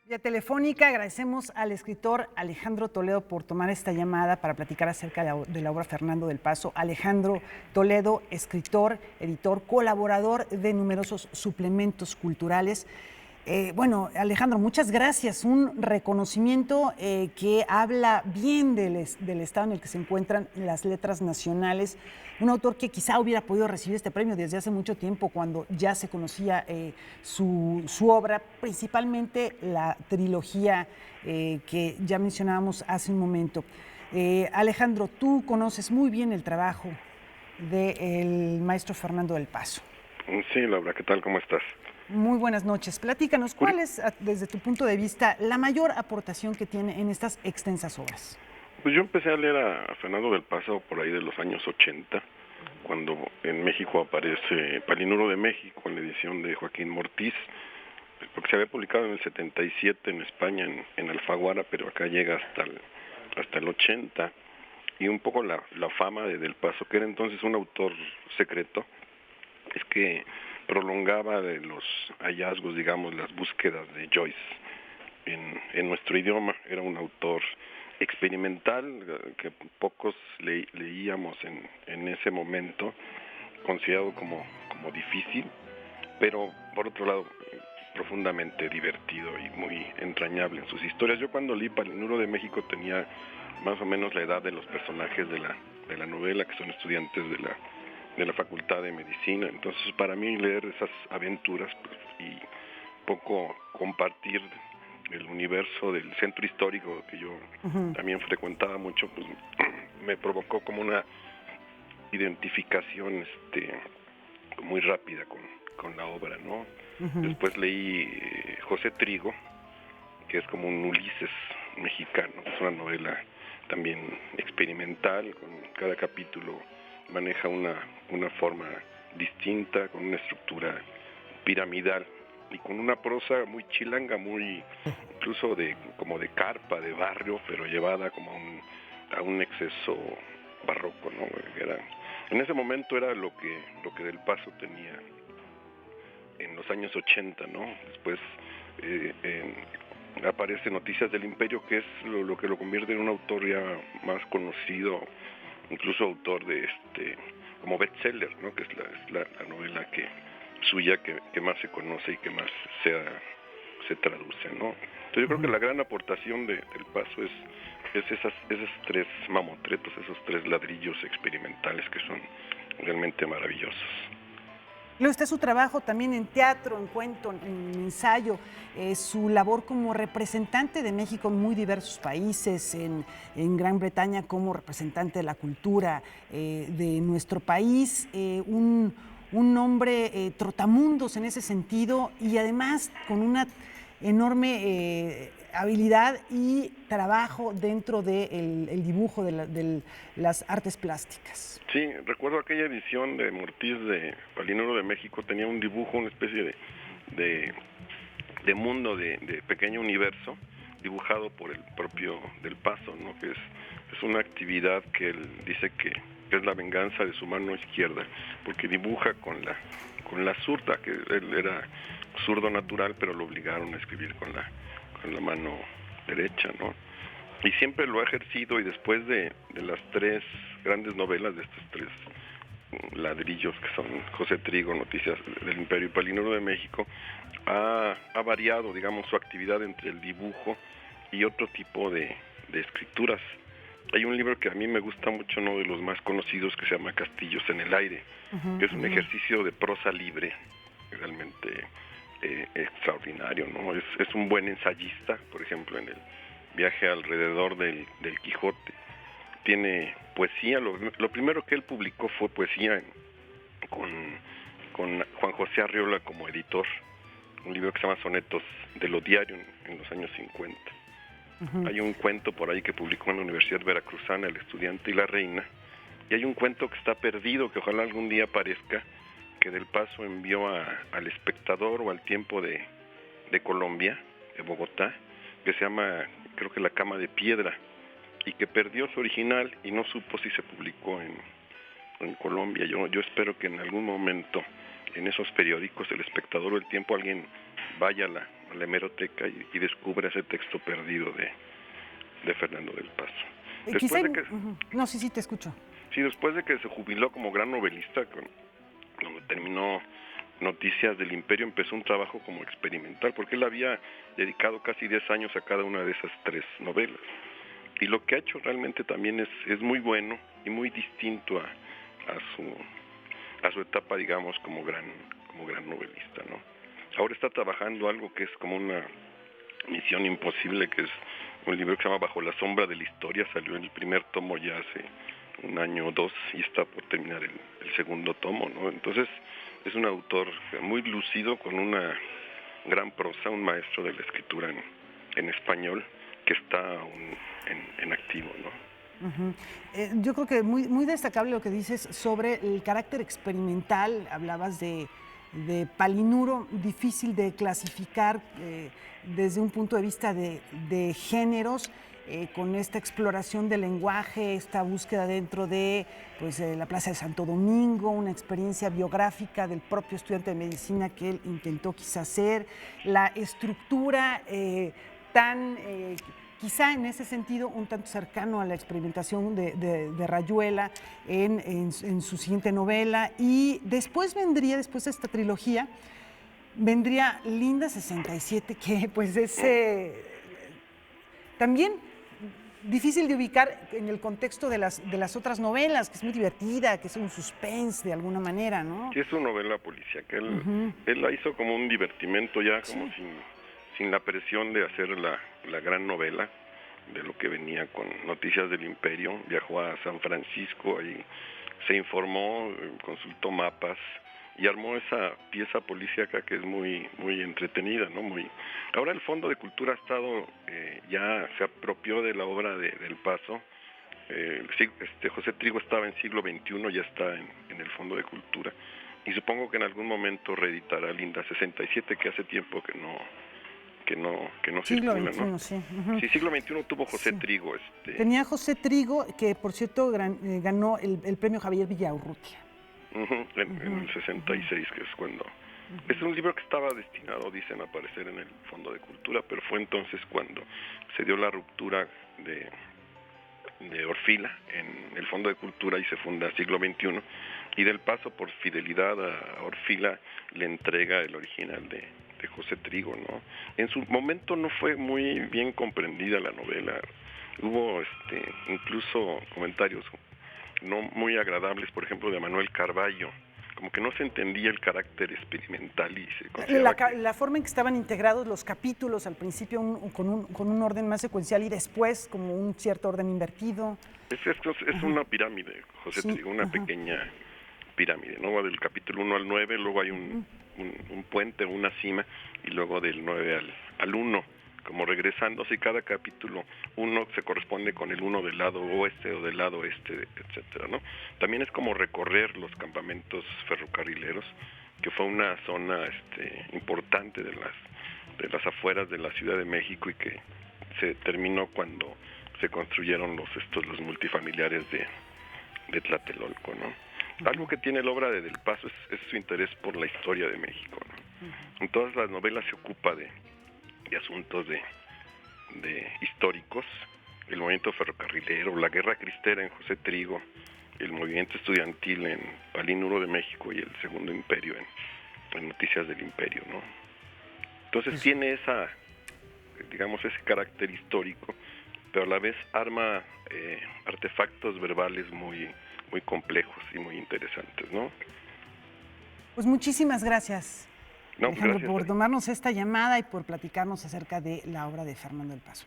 Vía telefónica agradecemos al escritor Alejandro Toledo por tomar esta llamada para platicar acerca de la obra Fernando del Paso. Alejandro Toledo, escritor, editor, colaborador de numerosos suplementos culturales. Bueno, Alejandro, muchas gracias. Un reconocimiento que habla bien del estado en el que se encuentran las letras nacionales. Un autor que quizá hubiera podido recibir este premio desde hace mucho tiempo, cuando ya se conocía su obra, principalmente la trilogía que ya mencionábamos hace un momento. Alejandro, tú conoces muy bien el trabajo del maestro Fernando del Paso. Sí, Laura, ¿qué tal? ¿Cómo estás? Muy buenas noches. Platícanos, ¿cuál es, desde tu punto de vista, la mayor aportación que tiene en estas extensas obras? Pues yo empecé a leer a Fernando del Paso por ahí de los años 80, cuando en México aparece Palinuro de México, en la edición de Joaquín Mortiz, porque se había publicado en el 77 en España, en Alfaguara, pero acá llega hasta el 80, y un poco la fama de Del Paso, que era entonces un autor secreto, es que prolongaba de los hallazgos, digamos, las búsquedas de Joyce en nuestro idioma. Era un autor experimental que pocos leíamos en ese momento, considerado como difícil, pero por otro lado profundamente divertido y muy entrañable en sus historias. Yo cuando leí Palinuro de México tenía más o menos la edad de los personajes de la novela, que son estudiantes de la Facultad de Medicina. Entonces, para mí leer esas aventuras y poco compartir el universo del centro histórico que yo también frecuentaba mucho, pues me provocó como una identificación muy rápida con la obra, ¿no? Después leí José Trigo, que es como un Ulises mexicano. Es una novela también experimental, con cada capítulo maneja una forma distinta, con una estructura piramidal y con una prosa muy chilanga, muy incluso como de carpa, de barrio, pero llevada como a un exceso barroco, ¿no? En ese momento era lo que Del Paso tenía en los años 80, ¿no? Después aparece Noticias del Imperio, que es lo que lo convierte en un autor ya más conocido, incluso autor de como bestseller, ¿no? Que es la novela suya que más se conoce y que más se traduce, ¿no? Entonces yo creo que la gran aportación del Paso es esos tres mamotretos, esos tres ladrillos experimentales que son realmente maravillosos. Luego está su trabajo también en teatro, en cuento, en ensayo, su labor como representante de México en muy diversos países, en Gran Bretaña como representante de la cultura de nuestro país, un hombre trotamundos en ese sentido y además con una enorme habilidad y trabajo dentro del dibujo, de las artes plásticas. Sí, recuerdo aquella edición de Mortiz de Palinuro de México, tenía un dibujo, una especie de mundo, de pequeño universo, dibujado por el propio Del Paso, ¿no? Que es una actividad que él dice que es la venganza de su mano izquierda, porque dibuja con la zurda, que él era zurdo natural, pero lo obligaron a escribir con la mano derecha, ¿no? Y siempre lo ha ejercido, y después de las tres grandes novelas de estos tres ladrillos que son José Trigo, Noticias del Imperio y Palinuro de México, ha variado, digamos, su actividad entre el dibujo y otro tipo de escrituras. Hay un libro que a mí me gusta mucho, uno de los más conocidos, que se llama Castillos en el Aire, que es un ejercicio de prosa libre, realmente extraordinario, ¿no? Es un buen ensayista, por ejemplo, en el Viaje alrededor del Quijote. Tiene poesía, lo primero que él publicó fue poesía con Juan José Arriola como editor, un libro que se llama Sonetos de lo Diario en los años 50. Hay un cuento por ahí que publicó en la Universidad Veracruzana, El Estudiante y la Reina, y hay un cuento que está perdido, que ojalá algún día aparezca, que Del Paso envió al Espectador o al Tiempo de Colombia, de Bogotá, que se llama, creo que La Cama de Piedra, y que perdió su original y no supo si se publicó en Colombia. Yo espero que en algún momento en esos periódicos, El Espectador o El Tiempo, alguien vaya a la hemeroteca y descubre ese texto perdido de Fernando del Paso. Quizá, no, sí, te escucho. Sí, después de que se jubiló como gran novelista, cuando terminó Noticias del Imperio, empezó un trabajo como experimental, porque él había dedicado casi 10 años a cada una de esas 3 novelas. Y lo que ha hecho realmente también es muy bueno y muy distinto a su etapa, digamos, como gran novelista, ¿no? Ahora está trabajando algo que es como una misión imposible, que es un libro que se llama Bajo la sombra de la historia. Salió en el primer tomo ya hace un año o 2 y está por terminar el segundo tomo, ¿no? Entonces es un autor muy lúcido, con una gran prosa, un maestro de la escritura en español, que está aún en activo, ¿no? Yo creo que muy destacable lo que dices sobre el carácter experimental. Hablabas de Palinuro, difícil de clasificar desde un punto de vista de géneros, con esta exploración del lenguaje, esta búsqueda dentro de la Plaza de Santo Domingo, una experiencia biográfica del propio estudiante de medicina que él intentó quizás hacer, la estructura tan... quizá en ese sentido un tanto cercano a la experimentación de Rayuela en su siguiente novela. Y después de esta trilogía, vendría Linda 67, que pues es también difícil de ubicar en el contexto de las otras novelas, que es muy divertida, que es un suspense de alguna manera, ¿no? Sí, es una novela policíaca. Él la hizo como un divertimento, ya como sin la presión de hacer la gran novela, de lo que venía con Noticias del Imperio. Viajó a San Francisco, ahí se informó, consultó mapas y armó esa pieza policíaca que es muy entretenida, ¿no? Ahora el Fondo de Cultura ha estado, ya se apropió de la obra del Paso. José Trigo estaba en Siglo XXI, ya está en el Fondo de Cultura, y supongo que en algún momento reeditará Linda 67, que hace tiempo que no Siglo circula, XXI, ¿no? sí. Sí, Siglo XXI tuvo José Trigo. Tenía José Trigo, que por cierto ganó el premio Javier Villaurrutia. En el 66, que es cuando... Es un libro que estaba destinado, dicen, a aparecer en el Fondo de Cultura, pero fue entonces cuando se dio la ruptura de Orfila en el Fondo de Cultura y se funda Siglo XXI, y del Paso, por fidelidad a Orfila, le entrega el original de José Trigo, ¿no? En su momento no fue muy bien comprendida la novela. Hubo incluso comentarios no muy agradables, por ejemplo, de Manuel Carballo, como que no se entendía el carácter experimental y se consideraba la forma en que estaban integrados los capítulos, al principio con un orden más secuencial y después como un cierto orden invertido. Es una pirámide, José Trigo, una pequeña pirámide, ¿no? Va del capítulo 1 al 9, luego hay un puente, una cima, y luego del 9 al 1, como regresándose, y cada capítulo 1 se corresponde con el 1 del lado oeste o del lado este, etcétera, ¿no? También es como recorrer los campamentos ferrocarrileros, que fue una zona importante de las afueras de la Ciudad de México, y que se terminó cuando se construyeron los multifamiliares de Tlatelolco, ¿no? Algo que tiene la obra de Del Paso es su interés por la historia de México, ¿no? En todas las novelas se ocupa de asuntos de históricos, el movimiento ferrocarrilero, la guerra cristera en José Trigo, el movimiento estudiantil en Palinuro de México y el Segundo Imperio en Noticias del Imperio, ¿no? Entonces tiene ese carácter histórico, pero a la vez arma artefactos verbales muy complejos y muy interesantes, ¿no? Pues muchísimas gracias, Alejandro, gracias por tomarnos esta llamada y por platicarnos acerca de la obra de Fernando del Paso.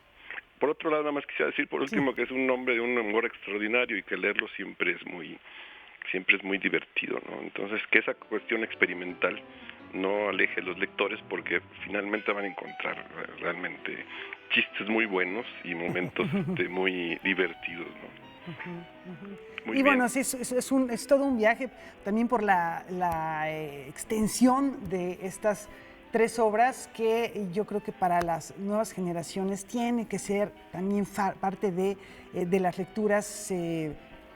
Por otro lado, nada más quisiera decir por último que es un hombre de un humor extraordinario y que leerlo siempre es muy divertido, ¿no? Entonces, que esa cuestión experimental no aleje a los lectores, porque finalmente van a encontrar realmente chistes muy buenos y momentos muy divertidos, ¿no? Y bueno, sí, es todo un viaje también por la extensión de estas 3 obras, que yo creo que para las nuevas generaciones tiene que ser también parte de las lecturas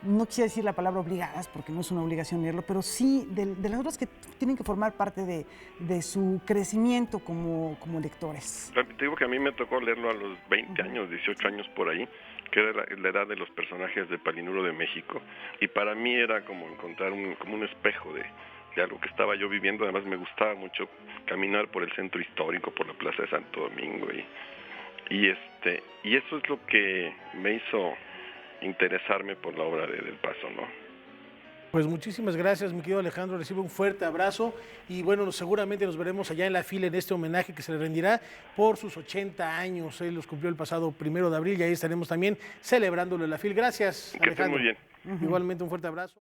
no quisiera decir la palabra obligadas, porque no es una obligación leerlo, pero sí de las obras que tienen que formar parte de su crecimiento como lectores. Te digo que a mí me tocó leerlo a los 20 años, 18 años por ahí, que era la edad de los personajes de Palinuro de México, y para mí era como encontrar como un espejo de algo que estaba yo viviendo. Además me gustaba mucho caminar por el centro histórico, por la Plaza de Santo Domingo, y eso es lo que me hizo interesarme por la obra de Del Paso, ¿no? Pues muchísimas gracias, mi querido Alejandro, recibe un fuerte abrazo y bueno, seguramente nos veremos allá en la fila en este homenaje que se le rendirá por sus 80 años. Él los cumplió el pasado 1 de abril y ahí estaremos también celebrándolo en la fila. Gracias, Que estés Alejandro. muy bien. Igualmente un fuerte abrazo.